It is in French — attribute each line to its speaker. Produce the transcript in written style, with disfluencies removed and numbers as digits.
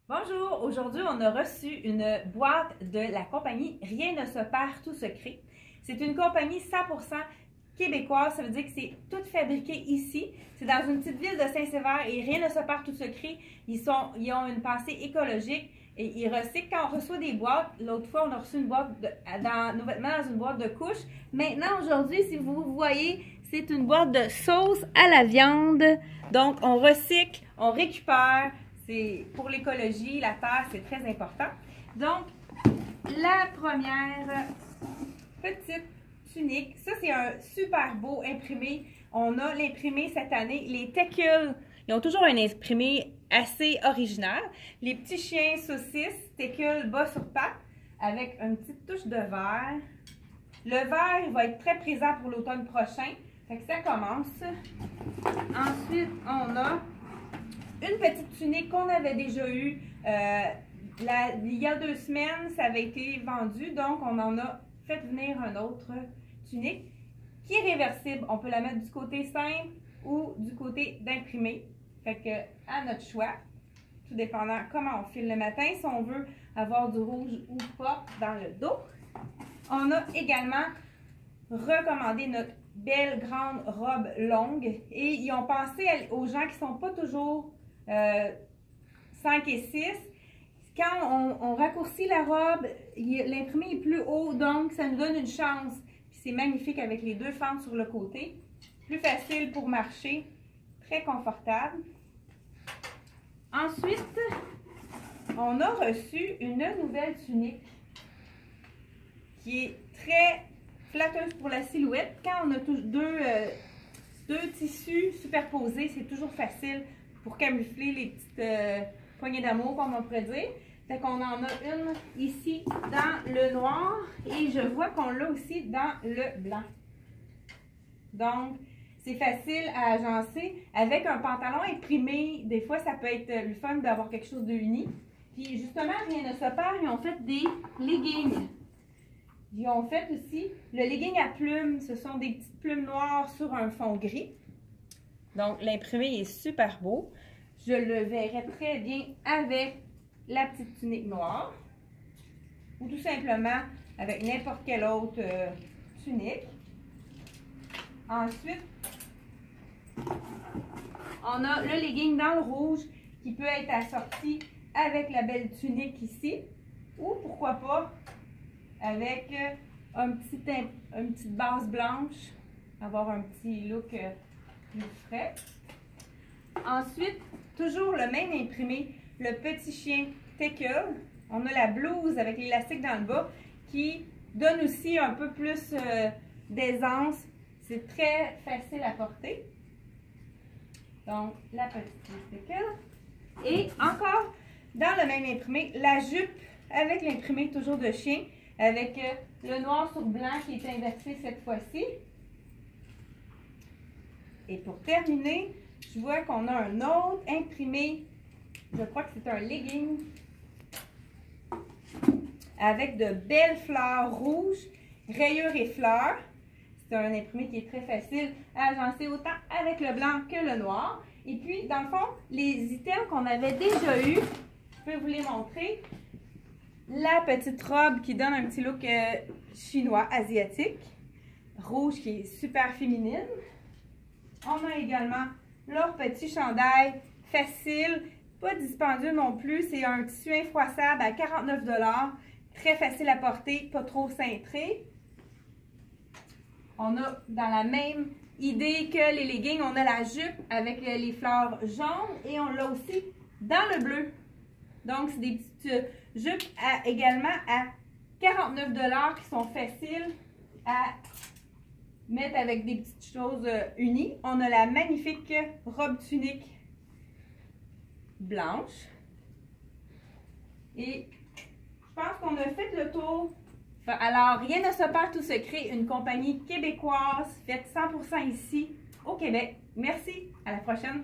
Speaker 1: Bonjour, aujourd'hui on a reçu une boîte de la compagnie Rien ne se perd, tout se crée. C'est une compagnie 100% québécoise, ça veut dire que c'est tout fabriqué ici. C'est dans une petite ville de Saint-Sévère et Rien ne se perd, tout se crée. Ils ont une pensée écologique et ils recyclent. Quand on reçoit des boîtes, l'autre fois on a reçu une boîte nos vêtements dans une boîte de couches. Maintenant, aujourd'hui, si vous voyez, c'est une boîte de sauce à la viande. Donc on recycle, on récupère. Pour l'écologie, la terre, c'est très important. Donc, la première petite tunique, ça c'est un super beau imprimé. On a l'imprimé cette année. Les Teckle, ils ont toujours un imprimé assez original. Les petits chiens saucisses, Teckle bas sur pattes, avec une petite touche de vert. Le vert, il va être très présent pour l'automne prochain. Fait que ça commence. Ensuite, on a une petite tunique qu'on avait déjà eue il y a 2 semaines, ça avait été vendu, donc on en a fait venir une autre tunique qui est réversible. On peut la mettre du côté simple ou du côté d'imprimé. Fait que à notre choix, tout dépendant comment on file le matin, si on veut avoir du rouge ou pas dans le dos. On a également recommandé notre belle grande robe longue et ils ont pensé aux gens qui ne sont pas toujours 5 et 6. Quand on raccourcit la robe, l'imprimé est plus haut, donc ça nous donne une chance. C'est magnifique avec les 2 fentes sur le côté. Plus facile pour marcher, très confortable. Ensuite, on a reçu une nouvelle tunique qui est très flatteuse pour la silhouette. Quand on a deux tissus superposés, c'est toujours facile pour camoufler les petites poignées d'amour, comme on pourrait dire. Fait qu'on en a une ici dans le noir et je vois qu'on l'a aussi dans le blanc. Donc, c'est facile à agencer. Avec un pantalon imprimé, des fois, ça peut être le fun d'avoir quelque chose de uni. Puis justement, Rien ne se perd, ils ont fait des leggings. Ils ont fait aussi le legging à plumes. Ce sont des petites plumes noires sur un fond gris. Donc, l'imprimé est super beau. Je le verrais très bien avec la petite tunique noire ou tout simplement avec n'importe quelle autre tunique. Ensuite, on a le legging dans le rouge qui peut être assorti avec la belle tunique ici ou pourquoi pas avec une petite base blanche, avoir un petit look plus frais. Ensuite, toujours le même imprimé, le petit chien Teckle. On a la blouse avec l'élastique dans le bas qui donne aussi un peu plus d'aisance. C'est très facile à porter. Donc, la petite Teckle. Et encore, dans le même imprimé, la jupe avec l'imprimé toujours de chien, avec le noir sur blanc qui est inversé cette fois-ci. Et pour terminer, je vois qu'on a un autre imprimé, je crois que c'est un legging, avec de belles fleurs rouges, rayures et fleurs. C'est un imprimé qui est très facile à agencer autant avec le blanc que le noir. Et puis, dans le fond, les items qu'on avait déjà eus, je peux vous les montrer. La petite robe qui donne un petit look chinois, asiatique, rouge qui est super féminine. On a également leur petit chandail facile, pas dispendieux non plus. C'est un tissu infroissable à 49 $. Très facile à porter, pas trop cintré. On a dans la même idée que les leggings, on a la jupe avec les fleurs jaunes et on l'a aussi dans le bleu. Donc, c'est des petites jupes également à 49 $ qui sont faciles à mettre avec des petites choses unies. On a la magnifique robe tunique blanche. Et je pense qu'on a fait le tour. Alors, Rien ne se perd, tout se crée, une compagnie québécoise faite 100% ici au Québec. Merci, à la prochaine.